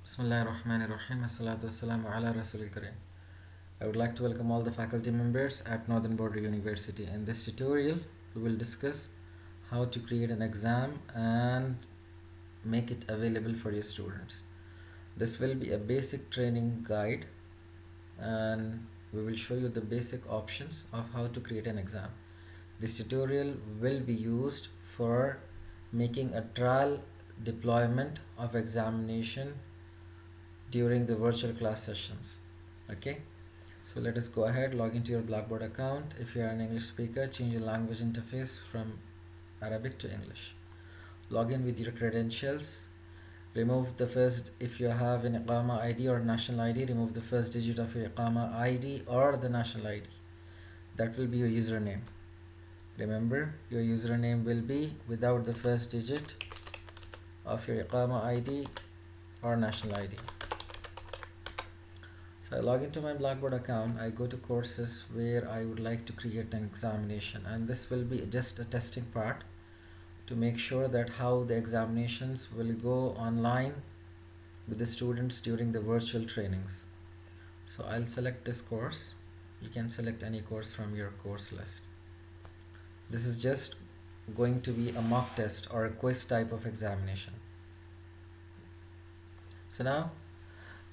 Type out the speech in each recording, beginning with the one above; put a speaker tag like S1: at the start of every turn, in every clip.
S1: Bismillahirrahmanirrahim. Assalatu wassalamu ala Rasulil Kareem. I would like to welcome all the faculty members at Northern Border University. In this tutorial, we will discuss how to create an exam and make it available for your students. This will be a basic training guide and we will show you the basic options of how to create an exam. This tutorial will be used for making a trial deployment of examination during the virtual class sessions. Okay, so let us go ahead, log into your Blackboard account. If you are an English speaker, change your language interface from Arabic to English. Log in with your credentials. Remove the first, if you have an Iqama ID or national ID, remove the first digit of your Iqama ID or the national ID. That will be your username. Remember, your username will be without the first digit of your Iqama ID or national ID. So I log into my Blackboard account, I go to courses where I would like to create an examination, and this will be just a testing part to make sure that how the examinations will go online with the students during the virtual trainings. So I'll select this course. You can select any course from your course list. This is just going to be a mock test or a quiz type of examination. So now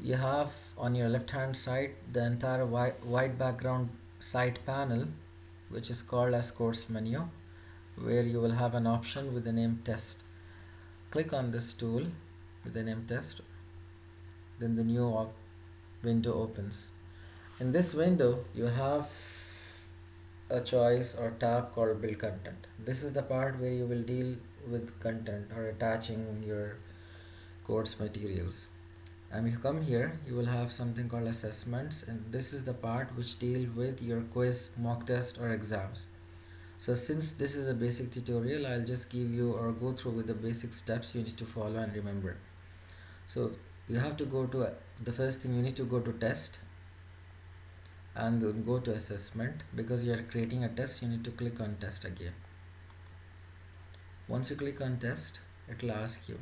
S1: you have on your left hand side the entire white background side panel, which is called as course menu, where you will have an option with the name test. Click on this tool with the name test, then the new window opens. In this window you have a choice or tab called build content. This is the part where you will deal with content or attaching your course materials. And if you come here, you will have something called assessments, and this is the part which deal with your quiz, mock test or exams. So since this is a basic tutorial, I'll just give you or go through with the basic steps you need to follow and remember. So you have to go to the first thing, you need to go to test and then go to assessment. Because you are creating a test, you need to click on test again. Once you click on test, it will ask you,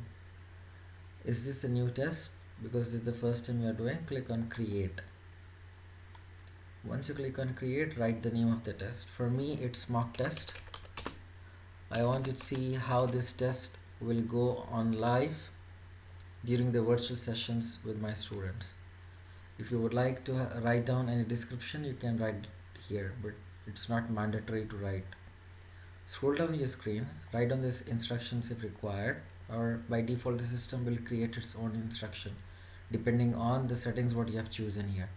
S1: is this a new test? Because this is the first time you are doing, click on create. Once you click on create, write the name of the test. For me, it's mock test. I want to see how this test will go on live during the virtual sessions with my students. If you would like to write down any description, you can write here, but it's not mandatory to write. Scroll down your screen, write down these instructions if required, or by default the system will create its own instruction depending on the settings what you have chosen here.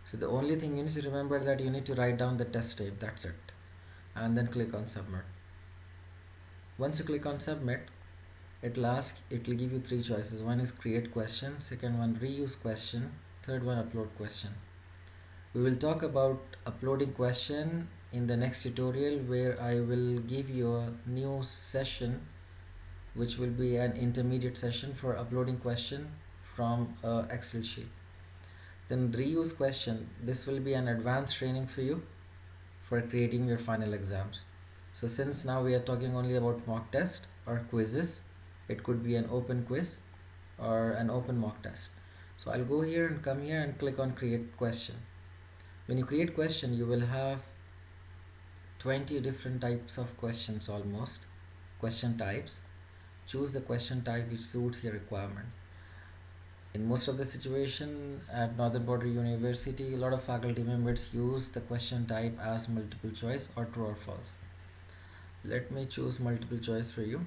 S1: So the only thing you need to remember that you need to write down the test type, that's it, and then click on submit. Once you click on submit, it will give you three choices. One is create question, second one reuse question, third one upload question. We will talk about uploading question in the next tutorial, where I will give you a new session which will be an intermediate session for uploading question from Excel sheet. Then reuse question, this will be an advanced training for you for creating your final exams. So since now we are talking only about mock test or quizzes, it could be an open quiz or an open mock test. So I'll go here and come here and click on create question. When you create question, you will have 20 different types of questions, almost question types. Choose the question type which suits your requirement. In most of the situation at Northern Border University, a lot of faculty members use the question type as multiple choice or true or false. Let me choose multiple choice for you.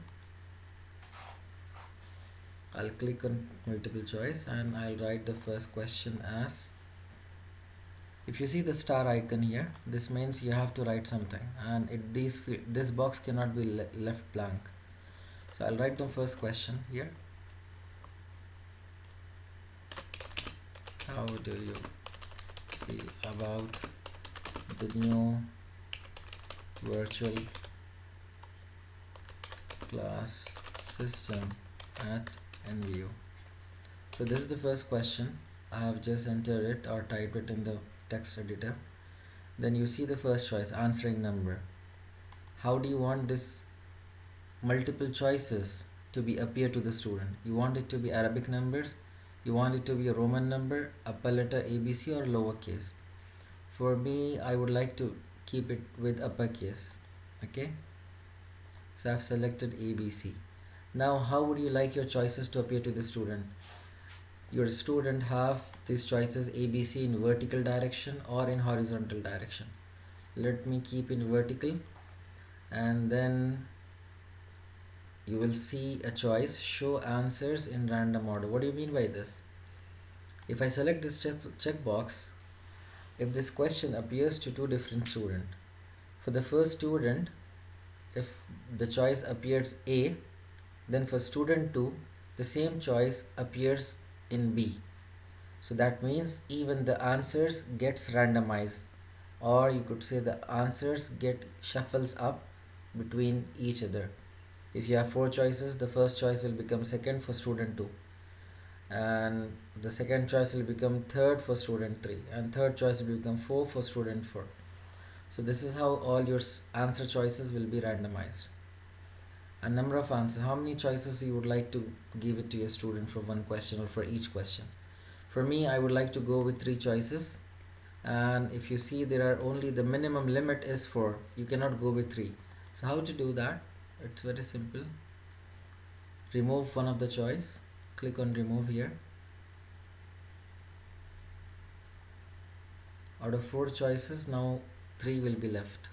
S1: I'll click on multiple choice and I'll write the first question as, if you see the star icon here, this means you have to write something, and this box cannot be left blank. So I'll write the first question here. How do you feel about the new virtual class system at NVU? So this is the first question. I have just entered it or typed it in the text editor. Then you see the first choice, answering number. How do you want this multiple choices to be appear to the student? You want it to be Arabic numbers, You want it to be a Roman number, upper letter ABC, or lowercase? For me, I would like to keep it with uppercase. Okay, so I've selected ABC. Now, how would you like your choices to appear to the student? Your student have these choices ABC in vertical direction or in horizontal direction. Let me keep in vertical, and then you will see a choice, show answers in random order. What do you mean by this? If I select this checkbox, if this question appears to two different students, for the first student, if the choice appears A, then for student 2, the same choice appears in B. So that means even the answers gets randomized, or you could say the answers get shuffles up between each other. If you have 4 choices, the first choice will become second for student 2, and the second choice will become third for student 3, and third choice will become 4 for student 4. So this is how all your answer choices will be randomized. A number of answers, how many choices you would like to give it to your student for one question or for each question? For me, I would like to go with 3 choices, and if you see, there are only, the minimum limit is 4. You cannot go with 3. So how to do that? It's very simple. Remove one of the choice, click on remove here. Out of 4 choices, now 3 will be left.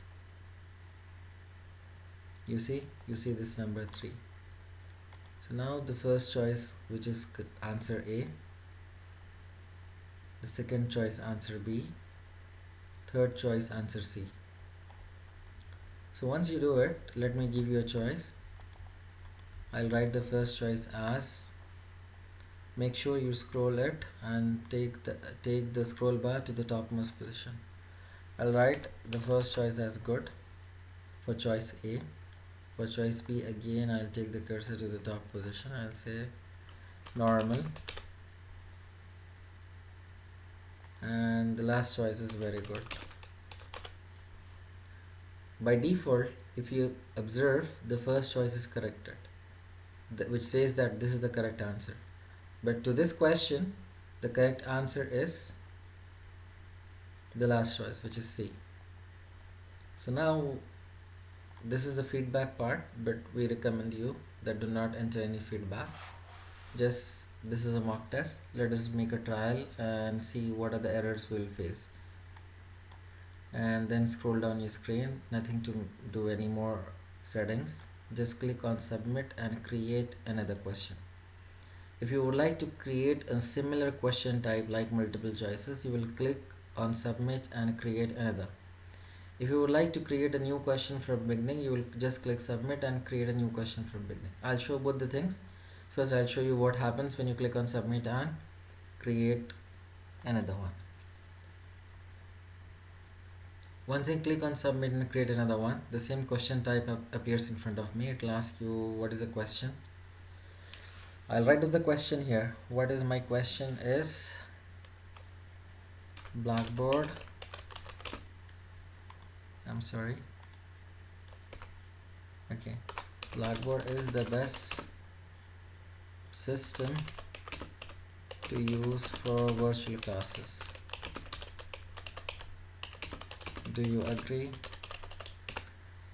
S1: You see this number 3. So now the first choice, which is answer A, the second choice answer B, third choice answer C. So once you do it, let me give you a choice. I'll write the first choice as, make sure you scroll it and take the scroll bar to the topmost position. I'll write the first choice as good for choice A. For choice B, again I'll take the cursor to the top position. I'll say normal, and the last choice is very good. By default, if you observe, the first choice is corrected, which says that this is the correct answer. But to this question, the correct answer is the last choice, which is C. So now this is the feedback part, but we recommend you that do not enter any feedback. Just, this is a mock test. Let us make a trial and see what are the errors we'll face. And then scroll down your screen, nothing to do any more settings. Just click on submit and create another question. If you would like to create a similar question type like multiple choices, you will click on submit and create another. If you would like to create a new question from beginning, you will just click submit and create a new question from beginning. I'll show both the things. First, I'll show you what happens when you click on submit and create another one. Once I click on submit and create another one, the same question type appears in front of me. It will ask you what is the question. I'll write up the question here. What is my question is, Blackboard, okay, Blackboard is the best system to use for virtual classes. Do you agree?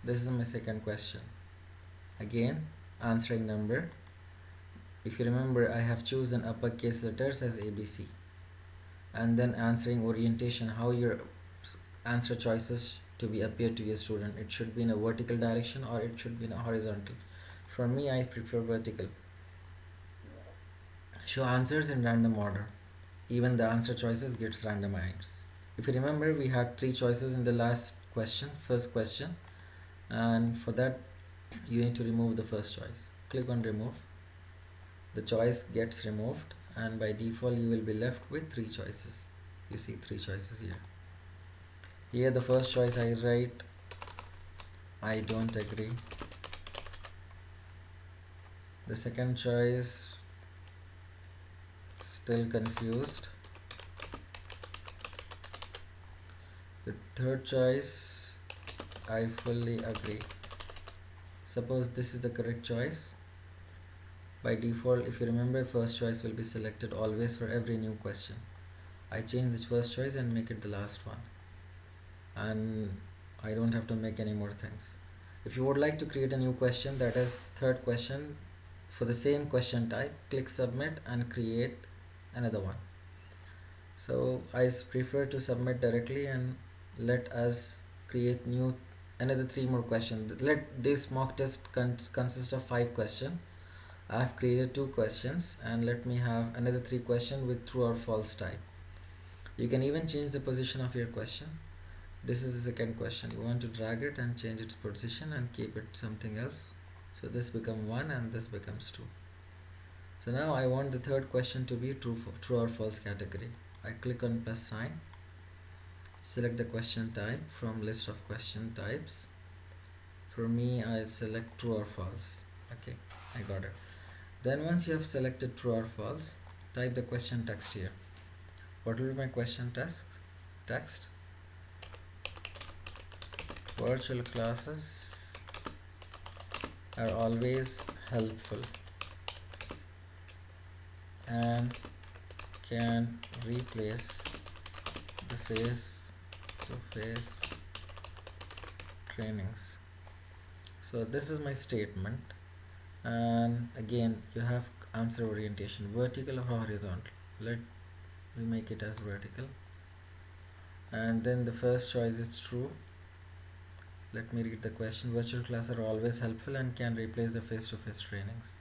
S1: This is my second question. Again, answering number. If you remember, I have chosen uppercase letters as ABC. And then answering orientation, how your answer choices to be appear to your student. It should be in a vertical direction or it should be in a horizontal. For me, I prefer vertical. Show answers in random order. Even the answer choices gets randomized. If you remember, we had 3 choices in the last question, first question, and for that you need to remove the first choice. Click on remove. The choice gets removed, and by default you will be left with 3 choices. You see 3 choices here. Here the first choice I write I don't agree. The second choice, still confused. The third choice, I fully agree. Suppose this is the correct choice. By default, if you remember, first choice will be selected always for every new question. I change the first choice and make it the last one, and I don't have to make any more things. If you would like to create a new question, that is third question, for the same question type, click submit and create another one. So I prefer to submit directly, and let us create new another three more questions. Let this mock test consist of 5 questions. I have created 2 questions, and let me have another 3 questions with true or false type. You can even change the position of your question. This is the second question. You want to drag it and change its position and keep it something else. So this becomes 1 and this becomes 2. So now I want the third question to be true or false category. I click on plus sign, select the question type from list of question types. For me, I select true or false. Okay, I got it. Then once you have selected true or false, type the question text here. What will be my question text? Virtual classes are always helpful and can replace the face-to-face trainings. So this is my statement, and again you have answer orientation, vertical or horizontal. Let me make it as vertical, and then the first choice is true. Let me read the question. Virtual classes are always helpful and can replace the face-to-face trainings.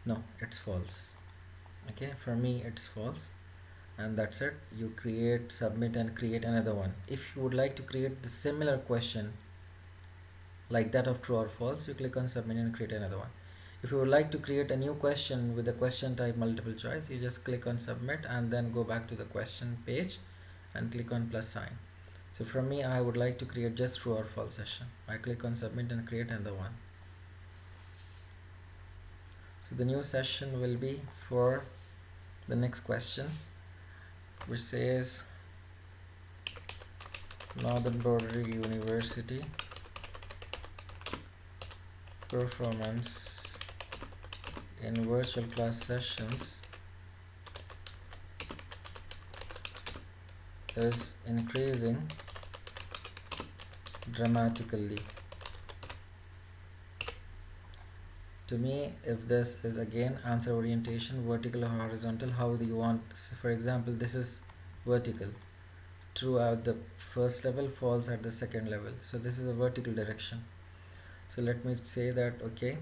S1: No, it's false. Okay, for me it's false, and that's it. You create, submit and create another one. If you would like to create the similar question like that of true or false, you click on submit and create another one. If you would like to create a new question with the question type multiple choice, you just click on submit and then go back to the question page and click on plus sign. So for me, I would like to create just true or false session. I click on submit and create another one. So the new session will be for the next question, which says Northern Border University performance in virtual class sessions is increasing dramatically. To me, if this is again answer orientation, vertical or horizontal, how do you want? For example, this is vertical, true at the first level, false at the second level. So this is a vertical direction. So let me say that okay,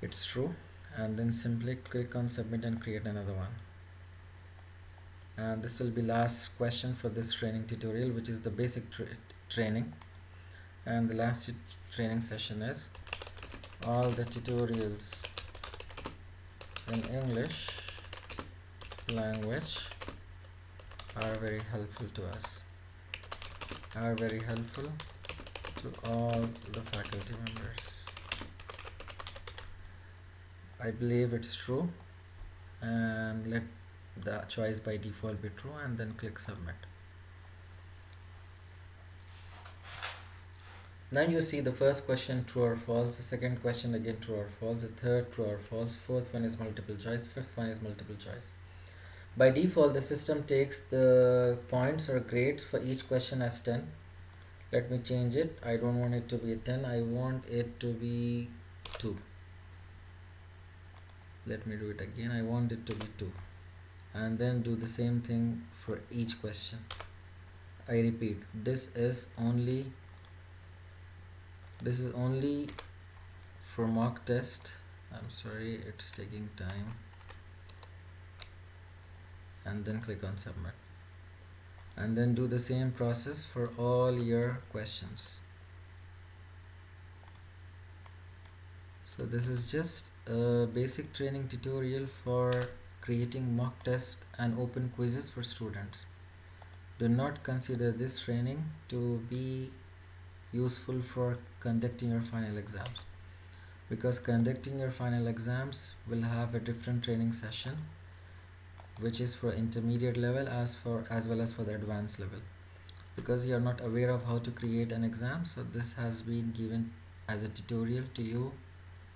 S1: it's true, and then simply click on submit and create another one. And this will be last question for this training tutorial, which is the basic training. And the last training session is all the tutorials in English language are very helpful to us, are very helpful to all the faculty members. I believe it's true, and let the choice by default be true, and then click submit. Now you see the first question true or false, the second question again true or false, the third true or false, fourth one is multiple choice, fifth one is multiple choice. By default, the system takes the points or grades for each question as 10. Let me change it. I don't want it to be a 10, I want it to be 2. Let me do it again. I want it to be 2, and then do the same thing for each question. I repeat, this is only for mock test. I'm sorry, it's taking time. And then click on submit, and then do the same process for all your questions. So this is just a basic training tutorial for creating mock tests and open quizzes for students. Do not consider this training to be useful for conducting your final exams, because conducting your final exams will have a different training session, which is for intermediate level as well as for the advanced level. Because you are not aware of how to create an exam, so this has been given as a tutorial to you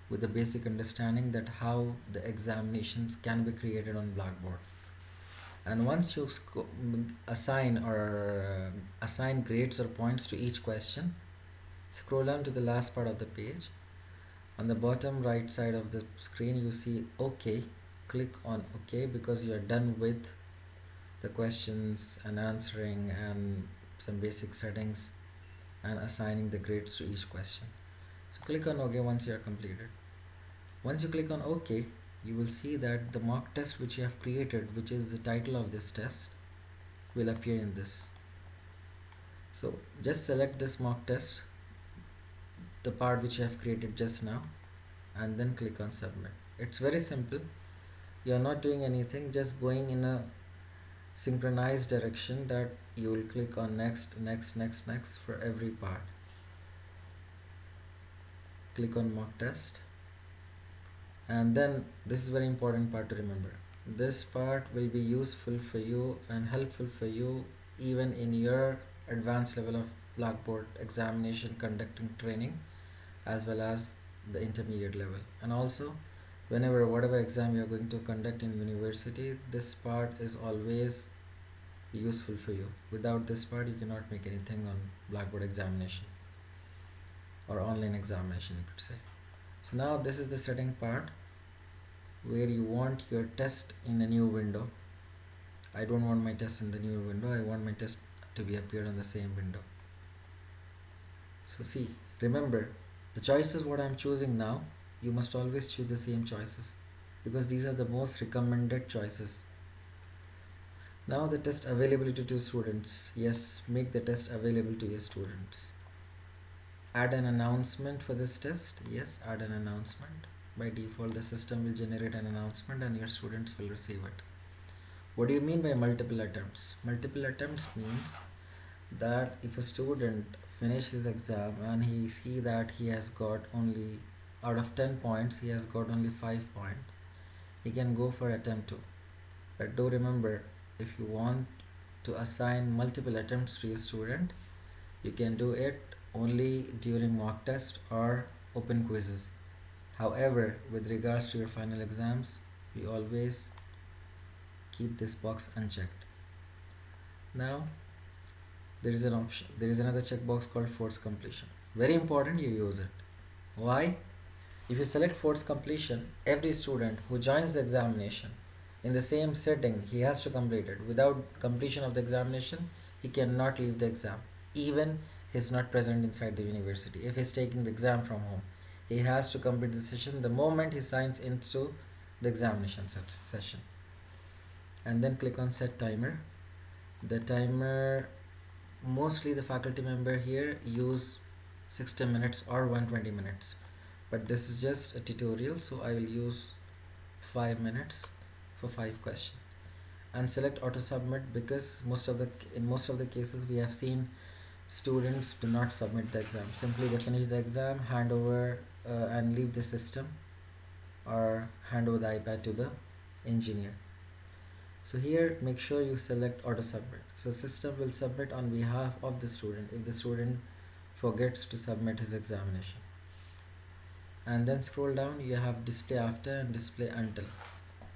S1: with the basic understanding that how the examinations can be created on Blackboard. And once you assign grades or points to each question, scroll down to the last part of the page. On the bottom right side of the screen you see OK. Click on OK because you are done with the questions and answering and some basic settings and assigning the grades to each question. So click on OK once you are completed. Once you click on OK, you will see that the mock test which you have created, which is the title of this test, will appear in this. So just select this mock test, the part which you have created just now, and then click on submit. It's very simple. You are not doing anything, just going in a synchronized direction that you will click on next, next, next, next for every part. Click on mock test, and then this is very important part to remember. This part will be useful for you and helpful for you even in your advanced level of Blackboard examination conducting training, as well as the intermediate level. And also whenever whatever exam you are going to conduct in university, this part is always useful for you. Without this part you cannot make anything on Blackboard examination or online examination, you could say. So now this is the setting part where you want your test in a new window. I don't want my test in the new window, I want my test to be appeared on the same window. So see, remember, the choices what I'm choosing now, you must always choose the same choices because these are the most recommended choices. Now the test availability to students. Yes, make the test available to your students. Add an announcement for this test. Yes, add an announcement. By default the system will generate an announcement and your students will receive it. What do you mean by multiple attempts? Multiple attempts means that if a student finish his exam and he see that he has got only out of 10 points he has got only 5 points, he can go for attempt 2. But do remember, if you want to assign multiple attempts to your student, you can do it only during mock test or open quizzes. However, with regards to your final exams, we always keep this box unchecked. Now there is an option, there is another checkbox called force completion. Very important you use it. Why? If you select force completion, every student who joins the examination in the same setting, he has to complete it. Without completion of the examination, he cannot leave the exam. Even he is not present inside the university. If he is taking the exam from home, he has to complete the session the moment he signs into the examination session. And then click on set timer. The timer, mostly the faculty member here use 60 minutes or 120 minutes, but this is just a tutorial, so I will use 5 minutes for 5 questions. And select auto submit because in most of the cases we have seen students do not submit the exam. Simply they finish the exam, hand over and leave the system or hand over the iPad to the engineer. So here make sure you select auto submit. So system will submit on behalf of the student if the student forgets to submit his examination. And then scroll down, you have display after and display until.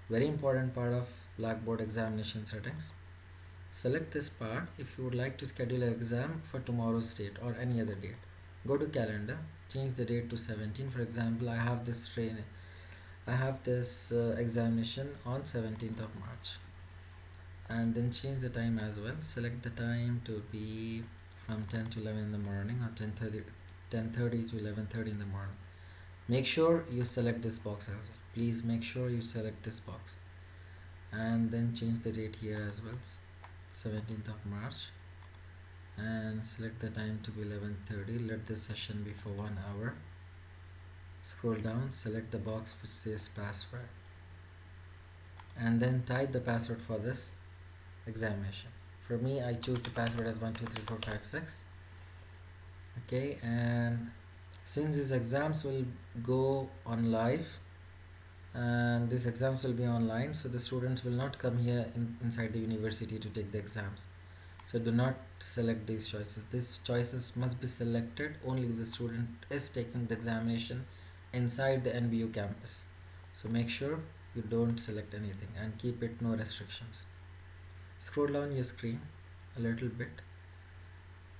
S1: Very important part of Blackboard examination settings. Select this part if you would like to schedule an exam for tomorrow's date or any other date. Go to calendar, change the date to 17. For example, I have this examination on 17th of March. And then change the time as well. Select the time to be from 10 to 11 in the morning or 10:30 to 11:30 in the morning. Make sure you select this box as well. Please make sure you select this box. And then change the date here as well, 17th of March. And select the time to be 11:30. Let the session be for 1 hour. Scroll down, select the box which says password. And then type the password for this examination. For me, I choose the password as 123456. Okay, and since these exams will go on live and these exams will be online, so the students will not come here inside the university to take the exams. So do not select these choices. These choices must be selected only if the student is taking the examination inside the NBU campus. So make sure you don't select anything and keep it no restrictions. Scroll down your screen a little bit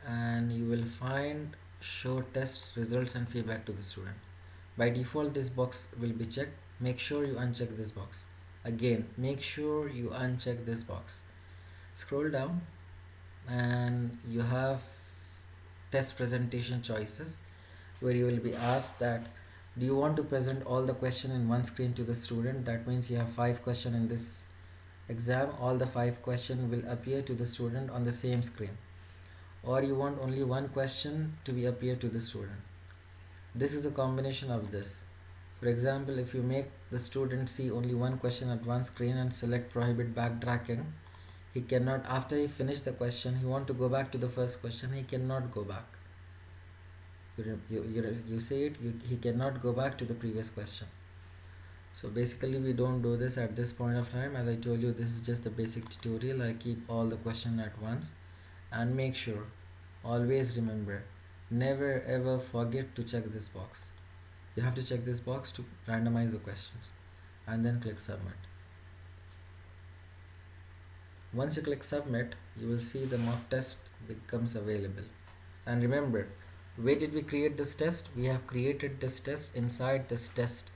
S1: and you will find show test results and feedback to the student. By default this box will be checked. Make sure you uncheck this box. Again, make sure you uncheck this box. Scroll down and you have test presentation choices where you will be asked that do you want to present all the question in one screen to the student. That means you have 5 questions in this exam, all the 5 questions will appear to the student on the same screen, or you want only one question to be appear to the student. This is a combination of this. For example, if you make the student see only one question at one screen and select prohibit backtracking, he cannot, after he finish the question, he want to go back to the first question, he cannot go back. You say it, he cannot go back to the previous question. So basically we don't do this at this point of time. As I told you, this is just the basic tutorial. I keep all the question at once. And make sure, always remember, never ever forget to check this box. You have to check this box to randomize the questions and then click submit. Once you click submit, you will see the mock test becomes available. And remember, where did we create this test? We have created this test inside this test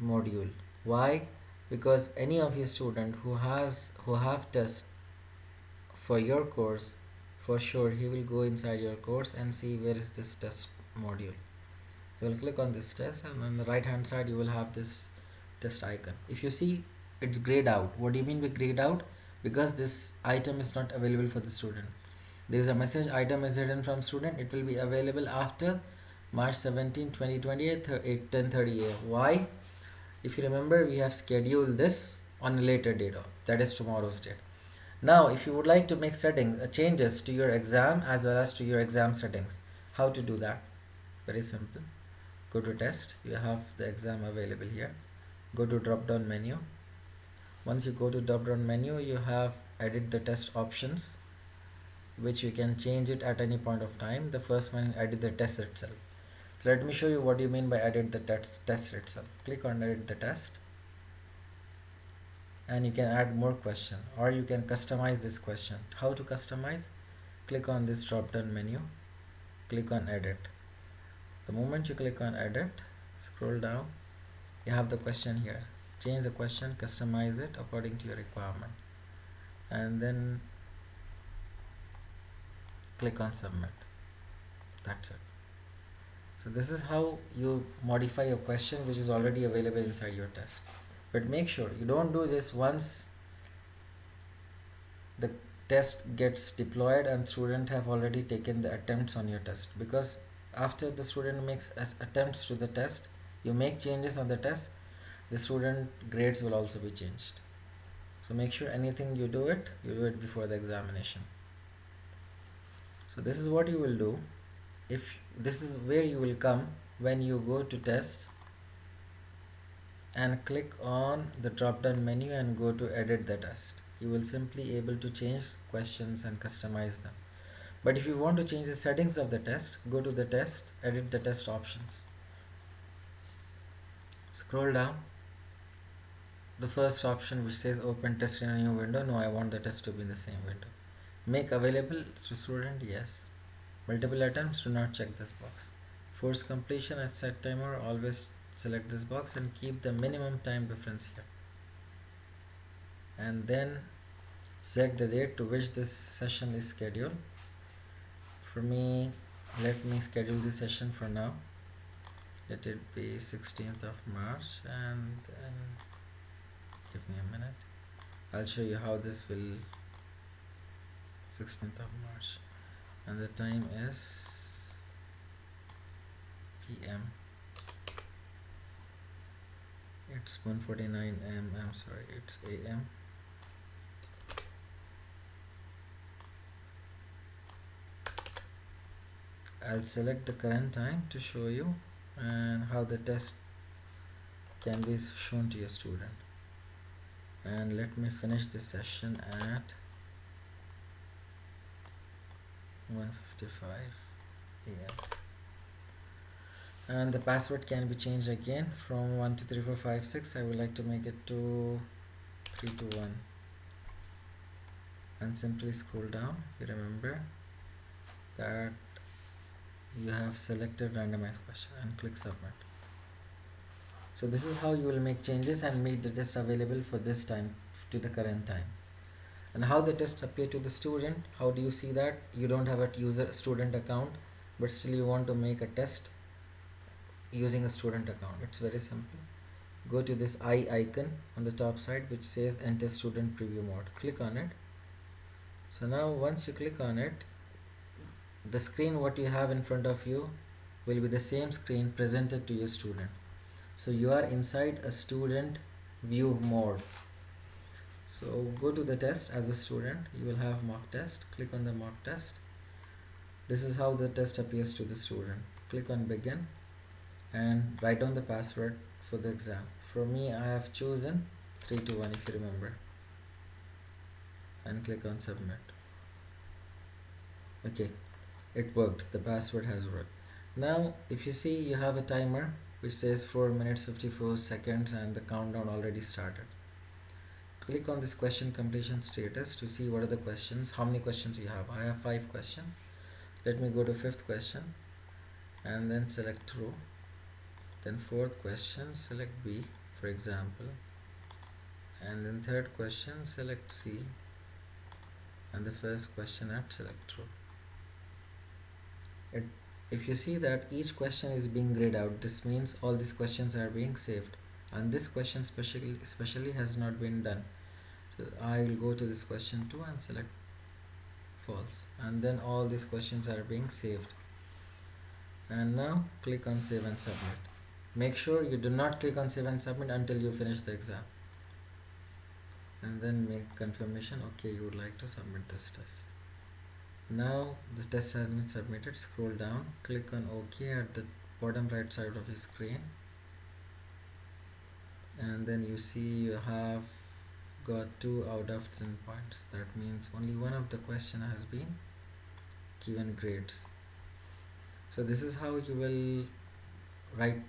S1: module. Why? Because any of your student who have test for your course, for sure he will go inside your course and see where is this test module. You will click on this test and on the right hand side you will have this test icon. If you see, it's grayed out. What do you mean by grayed out? Because this item is not available for the student. There is a message item is hidden from student. It will be available after March 17, 2020 at 10:30 a.m. Why? If you remember, we have scheduled this on a later date, that is tomorrow's date. Now if you would like to make settings changes to your exam as well as to your exam settings, how to do that? Very simple. Go to test, you have the exam available here. Go to drop down menu. Once you go to drop down menu, you have edit the test options, which you can change it at any point of time. The first one, edit the test itself. So let me show you what you mean by edit the test itself. Click on edit the test and you can add more question, or you can customize this question. How to customize? Click on this drop down menu, click on edit. The moment you click on edit, scroll down, you have the question here. Change the question, customize it according to your requirement, and then click on submit. That's it. So this is how you modify your question which is already available inside your test. But make sure you don't do this once the test gets deployed and student have already taken the attempts on your test, because after the student makes attempts to the test, you make changes on the test, the student grades will also be changed. So make sure anything you do it before the examination. So this is what you will do. If this is where you will come when you go to test and click on the drop down menu and go to edit the test, you will simply able to change questions and customize them. But if you want to change the settings of the test, go to the test, edit the test options, scroll down, the first option which says open test in a new window. No, I want the test to be in the same window. Make available to student, yes. Multiple attempts, do not check this box. Force completion at set timer, always select this box and keep the minimum time difference here. And then select the date to which this session is scheduled. For me, let me schedule this session for now. Let it be 16th of March, and then give me a minute. I'll show you how this will. 16th of March, and the time is PM. It's 1:49 AM. I'm sorry, it's AM. I'll select the current time to show you and how the test can be shown to your student. And let me finish this session at 1:55 AM. and the password can be changed again from 1 2 3 4 5 6. I would like to make it to 3 2 1, and simply scroll down. You remember that you have selected randomized question and click submit. So this is how you will make changes and make the test available for this time to the current time. And how the test appear to the student, how do you see that? You don't have a user student account, but still you want to make a test using a student account. It's very simple. Go to this eye icon on the top side which says enter student preview mode. Click on it. So now once you click on it, the screen what you have in front of you will be the same screen presented to your student. So you are inside a student view mode. So go to the test as a student. You will have mock test. Click on the mock test. This is how the test appears to the student. Click on begin and write down the password for the exam. For me, I have chosen 3 2 1, if you remember, and click on submit. Okay, it worked. The password has worked. Now if you see, you have a timer which says 4 minutes 54 seconds and the countdown already started. Click on this question completion status to see what are the questions, how many questions you have. I have 5 questions. Let me go to 5th question and then select true. Then 4th question, select B for example, and then 3rd question, select C, and the first question at select true. If you see that each question is being grayed out, this means all these questions are being saved, and this question especially has not been done. So I will go to this question 2 and select false, and then all these questions are being saved. And now click on save and submit. Make sure you do not click on save and submit until you finish the exam, and then make confirmation okay you would like to submit this test. Now this test has been submitted. Scroll down, click on OK at the bottom right side of your screen, and then you see you have got 2 out of 10 points. That means only one of the question has been given grades. So this is how you will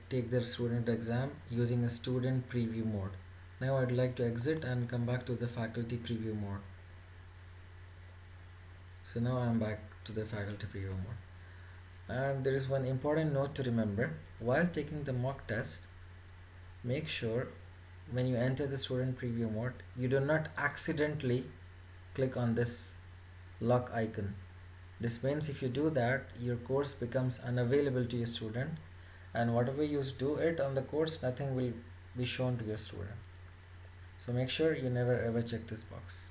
S1: take the student exam using a student preview mode. Now I'd like to exit and come back to the faculty preview mode. So now I'm back to the faculty preview mode. And there is one important note to remember. While taking the mock test, make sure when you enter the student preview mode, you do not accidentally click on this lock icon. This means if you do that, your course becomes unavailable to your student, and whatever you do it on the course, nothing will be shown to your student. So make sure you never ever check this box.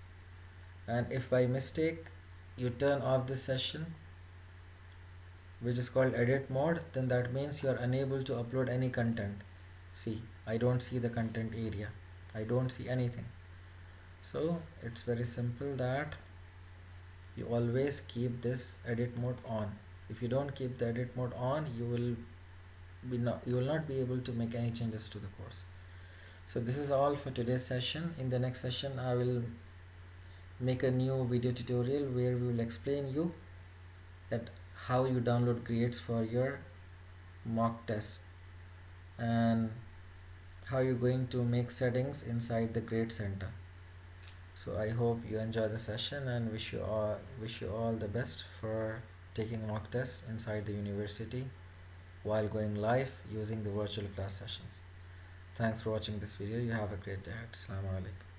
S1: And if by mistake you turn off this session, which is called edit mode, then that means you are unable to upload any content. See, I don't see the content area, I don't see anything. So it's very simple that you always keep this edit mode on. If you don't keep the edit mode on, you will not be able to make any changes to the course. So this is all for today's session. In the next session I will make a new video tutorial where we will explain you that how you download grades for your mock test, and how you're going to make settings inside the grade center. So I hope you enjoy the session and wish you all the best for taking mock tests inside the university while going live using the virtual class sessions. Thanks for watching this video. You have a great day. Assalamu alaikum.